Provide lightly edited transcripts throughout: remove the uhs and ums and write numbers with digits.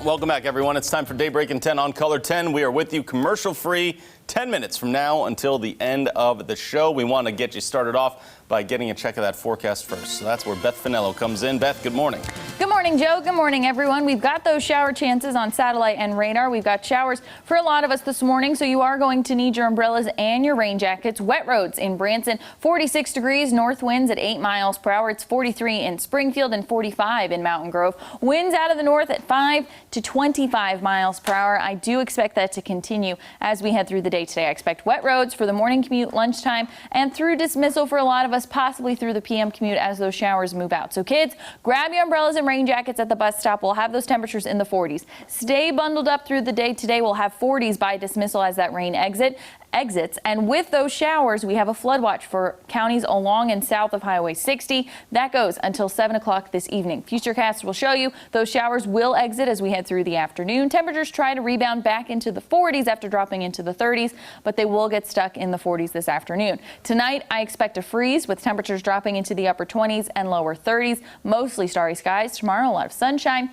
Welcome back, everyone. It's time for Daybreak in 10 on Color 10. We are with you commercial-free 10 minutes from now until the end of the show. We want to get you started off by getting a check of that forecast first. So that's where Beth Finello comes in. Beth, good morning. Good morning, Joe. Good morning, everyone. We've got those shower chances on satellite and radar. We've got showers for a lot of us this morning, so you are going to need your umbrellas and your rain jackets. Wet roads in Branson, 46 degrees, north winds at 8 miles per hour. It's 43 in Springfield and 45 in Mountain Grove. Winds out of the north at 5 to 25 miles per hour. I do expect that to continue as we head through the day today. I expect wet roads for the morning commute, lunchtime, and through dismissal for a lot of us, possibly through the PM commute as those showers move out. So kids, grab your umbrellas and rain jackets at the bus stop. We'll have those temperatures in the 40s. Stay bundled up through the day today. We'll have 40s by dismissal as that rain exits. And with those showers, we have a flood watch for counties along and south of Highway 60. That goes until 7 o'clock this evening. Futurecast will show you those showers will exit as we head through the afternoon. Temperatures try to rebound back into the 40s after dropping into the 30s, but they will get stuck in the 40s this afternoon. Tonight, I expect a freeze with temperatures dropping into the upper 20s and lower 30s. Mostly starry skies. Tomorrow, a lot of sunshine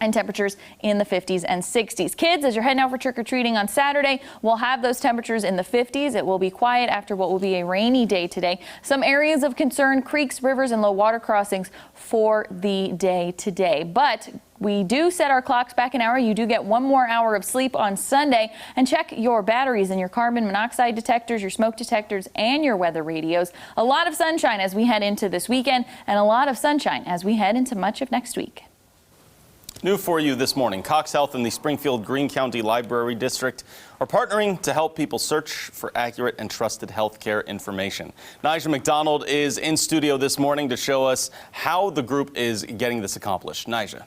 and temperatures in the 50s and 60s. Kids, as you're heading out for trick-or-treating on Saturday, we'll have those temperatures in the 50s. It will be quiet after what will be a rainy day today. Some areas of concern, creeks, rivers, and low water crossings for the day today. But we do set our clocks back an hour. You do get 1 more hour of sleep on Sunday. And check your batteries and your carbon monoxide detectors, your smoke detectors, and your weather radios. A lot of sunshine as we head into this weekend, and a lot of sunshine as we head into much of next week. New for you this morning, Cox Health and the Springfield Greene County Library District are partnering to help people search for accurate and trusted health care information. Nigel McDonald is in studio this morning to show us how the group is getting this accomplished. Nigel.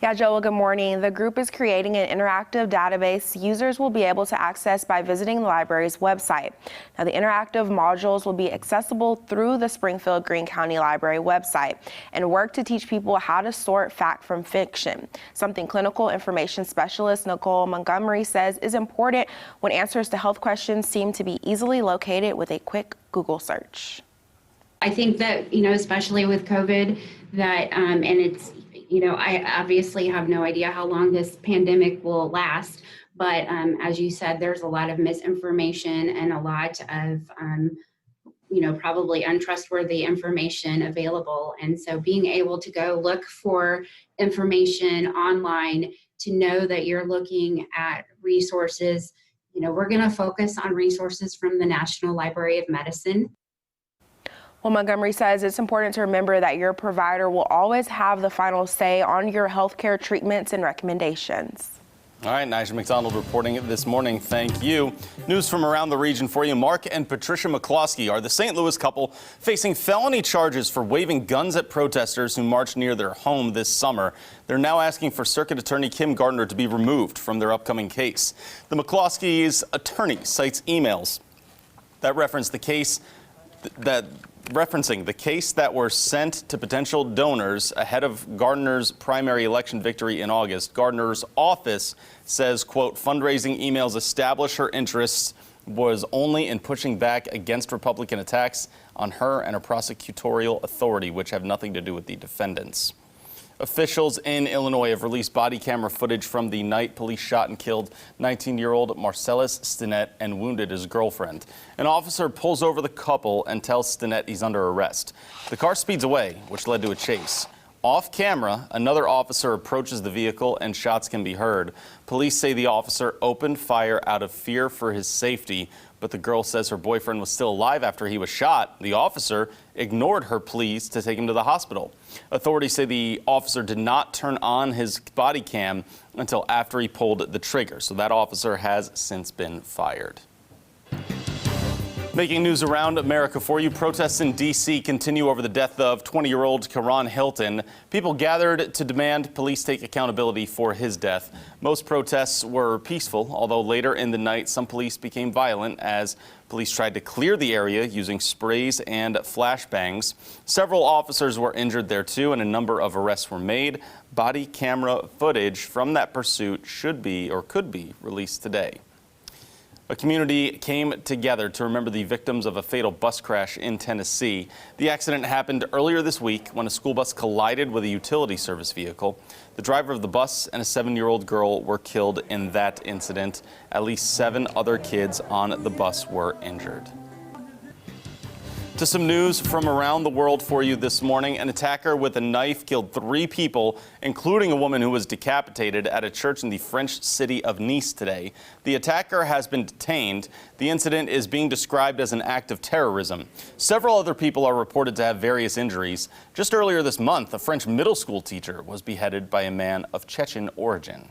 Yeah, Joel, good morning. The group is creating an interactive database users will be able to access by visiting the library's website. Now, the interactive modules will be accessible through the Springfield Greene County Library website and work to teach people how to sort fact from fiction, something clinical information specialist Nicole Montgomery says is important when answers to health questions seem to be easily located with a quick Google search. I think that, especially with COVID, that, and it's, I obviously have no idea how long this pandemic will last, but as you said, there's a lot of misinformation and a lot of, probably untrustworthy information available. And so being able to go look for information online, to know that you're looking at resources, we're going to focus on resources from the National Library of Medicine. Well, Montgomery says it's important to remember that your provider will always have the final say on your healthcare treatments and recommendations. All right, Nigel McDonald reporting it this morning. Thank you. News from around the region for you. Mark and Patricia McCloskey are the St. Louis couple facing felony charges for waving guns at protesters who marched near their home this summer. They're now asking for Circuit Attorney Kim Gardner to be removed from their upcoming case. The McCloskey's attorney cites emails that referencing the case that were sent to potential donors ahead of Gardner's primary election victory in August. Gardner's office says, quote, fundraising emails establish her interests was only in pushing back against Republican attacks on her and her prosecutorial authority, which have nothing to do with the defendants. Officials in Illinois have released body camera footage from the night police shot and killed 19-year-old Marcellus Stinnett and wounded his girlfriend. An officer pulls over the couple and tells Stinnett he's under arrest. The car speeds away, which led to a chase. Off camera, another officer approaches the vehicle and shots can be heard. Police say the officer opened fire out of fear for his safety, but the girl says her boyfriend was still alive after he was shot. The officer ignored her pleas to take him to the hospital. Authorities say the officer did not turn on his body cam until after he pulled the trigger, so that officer has since been fired. Making news around America for you, protests in D.C. continue over the death of 20-year-old Karan Hilton. People gathered to demand police take accountability for his death. Most protests were peaceful, although later in the night some police became violent as police tried to clear the area using sprays and flashbangs. Several officers were injured there too, and a number of arrests were made. Body camera footage from that pursuit should be or could be released today. A community came together to remember the victims of a fatal bus crash in Tennessee. The accident happened earlier this week when a school bus collided with a utility service vehicle. The driver of the bus and a 7-year-old girl were killed in that incident. At least 7 other kids on the bus were injured. To some news from around the world for you this morning. An attacker with a knife killed 3 people, including a woman who was decapitated at a church in the French city of Nice today. The attacker has been detained. The incident is being described as an act of terrorism. Several other people are reported to have various injuries. Just earlier this month, a French middle school teacher was beheaded by a man of Chechen origin.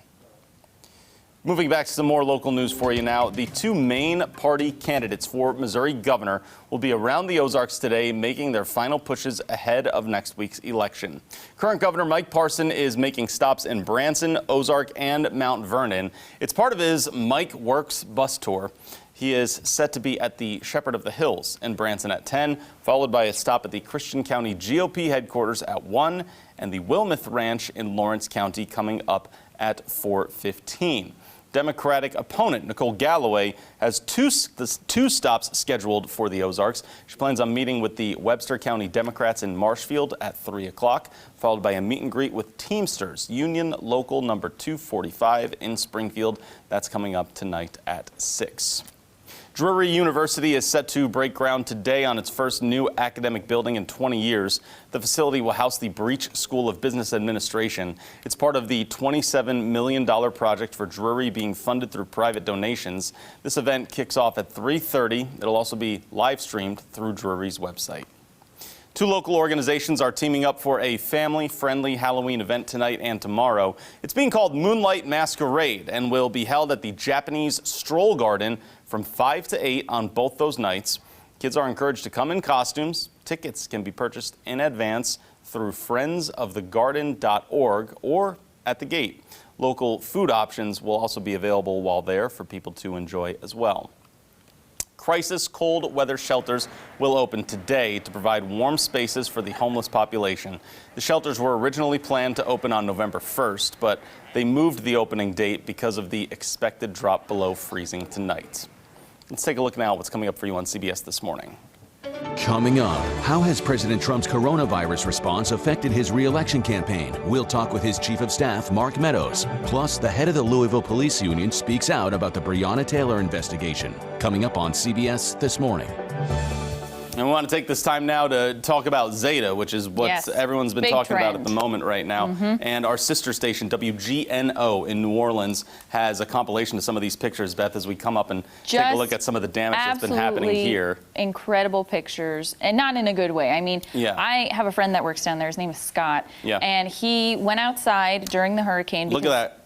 Moving back to some more local news for you now. The 2 main party candidates for Missouri governor will be around the Ozarks today, making their final pushes ahead of next week's election. Current Governor Mike Parson is making stops in Branson, Ozark, and Mount Vernon. It's part of his Mike Works bus tour. He is set to be at the Shepherd of the Hills in Branson at 10, followed by a stop at the Christian County GOP headquarters at 1, and the Wilmeth Ranch in Lawrence County coming up at 4:15. Democratic opponent Nicole Galloway has two stops scheduled for the Ozarks. She plans on meeting with the Webster County Democrats in Marshfield at 3 o'clock, followed by a meet and greet with Teamsters Union Local number 245 in Springfield. That's coming up tonight at 6. Drury University is set to break ground today on its first new academic building in 20 years. The facility will house the Breach School of Business Administration. It's part of the $27 million project for Drury being funded through private donations. This event kicks off at 3:30. It'll also be live streamed through Drury's website. 2 local organizations are teaming up for a family-friendly Halloween event tonight and tomorrow. It's being called Moonlight Masquerade and will be held at the Japanese Stroll Garden from 5 to 8 on both those nights. Kids are encouraged to come in costumes. Tickets can be purchased in advance through friendsofthegarden.org or at the gate. Local food options will also be available while there for people to enjoy as well. Crisis cold weather shelters will open today to provide warm spaces for the homeless population. The shelters were originally planned to open on November 1st, but they moved the opening date because of the expected drop below freezing tonight. Let's take a look now at what's coming up for you on CBS This Morning. Coming up, how has President Trump's coronavirus response affected his re-election campaign? We'll talk with his chief of staff, Mark Meadows. Plus, the head of the Louisville Police Union speaks out about the Breonna Taylor investigation. Coming up on CBS This Morning. And we want to take this time now to talk about Zeta, which is what everyone's been talking about at the moment right now. And our sister station, WGNO in New Orleans, has a compilation of some of these pictures, Beth, as we come up and take a look at some of the damage that's been happening here. Incredible pictures, and not in a good way. I mean, I have a friend that works down there. His name is Scott. And he went outside during the hurricane. Look at that.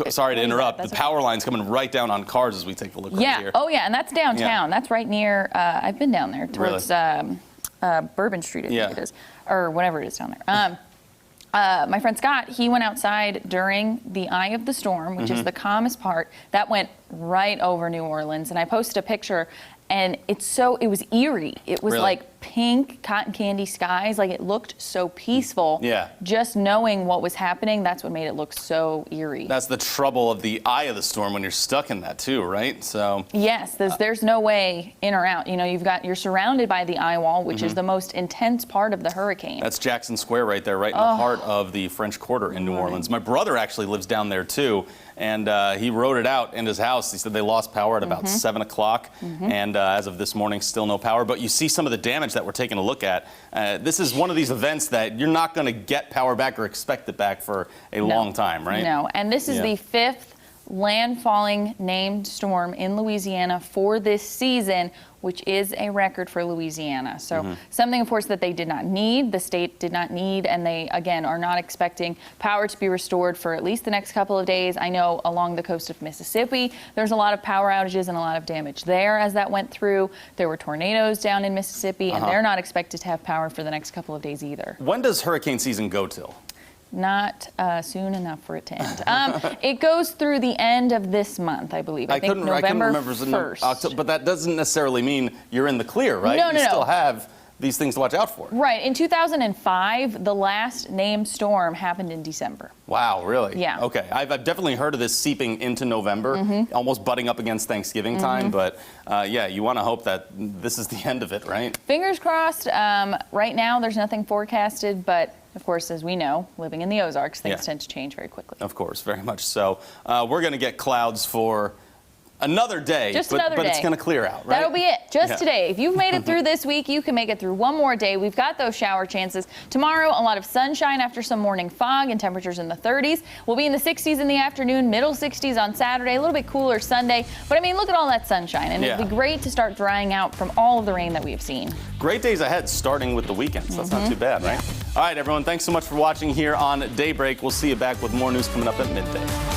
Sorry to interrupt. The power line's coming right down on cars as we take a look right here. Oh, yeah, and that's downtown. That's right near, I've been down there towards Bourbon Street, I think it is, or whatever it is down there. My friend Scott, he went outside during the eye of the storm, which is the calmest part. That went right over New Orleans, and I posted a picture, and it was eerie. It was like pink cotton candy skies. Like, it looked so peaceful. Just knowing what was happening, that's what made it look so eerie. That's the trouble of the eye of the storm when you're stuck in that too, right? So yes, there's no way in or out. You know, you're surrounded by the eye wall, which is the most intense part of the hurricane. That's Jackson Square right there, right in the heart of the French Quarter in New Orleans. My brother actually lives down there too, and he wrote it out in his house. He said they lost power at about 7 o'clock, and as of this morning, still no power. But you see some of the damage that we're taking a look at. This is one of these events that you're not going to get power back or expect it back for a long time, right? No, and this is the 5th landfalling named storm in Louisiana for this season, which is a record for Louisiana. So something, of course, that they did not need, the state did not need, and they, again, are not expecting power to be restored for at least the next couple of days. I know along the coast of Mississippi, there's a lot of power outages and a lot of damage there as that went through. There were tornadoes down in Mississippi, and they're not expected to have power for the next couple of days either. When does hurricane season go till? Not soon enough for it to end. It goes through the end of this month, I believe. I think November 1st. But that doesn't necessarily mean you're in the clear, right? No, you still have these things to watch out for. Right. In 2005, the last named storm happened in December. Wow, really? Yeah. Okay. I've definitely heard of this seeping into November, almost butting up against Thanksgiving time. But yeah, you want to hope that this is the end of it, right? Fingers crossed. Right now, there's nothing forecasted, but of course, as we know, living in the Ozarks, things tend to change very quickly. Of course, very much so. We're going to get clouds for another day, but it's going to clear out, right? That'll be it, just today. If you've made it through this week, you can make it through one more day. We've got those shower chances. Tomorrow, a lot of sunshine after some morning fog and temperatures in the 30s. We'll be in the 60s in the afternoon, middle 60s on Saturday, a little bit cooler Sunday. But I mean, look at all that sunshine, and it'll be great to start drying out from all of the rain that we have seen. Great days ahead, starting with the weekends. That's not too bad, right? All right, everyone, thanks so much for watching here on Daybreak. We'll see you back with more news coming up at midday.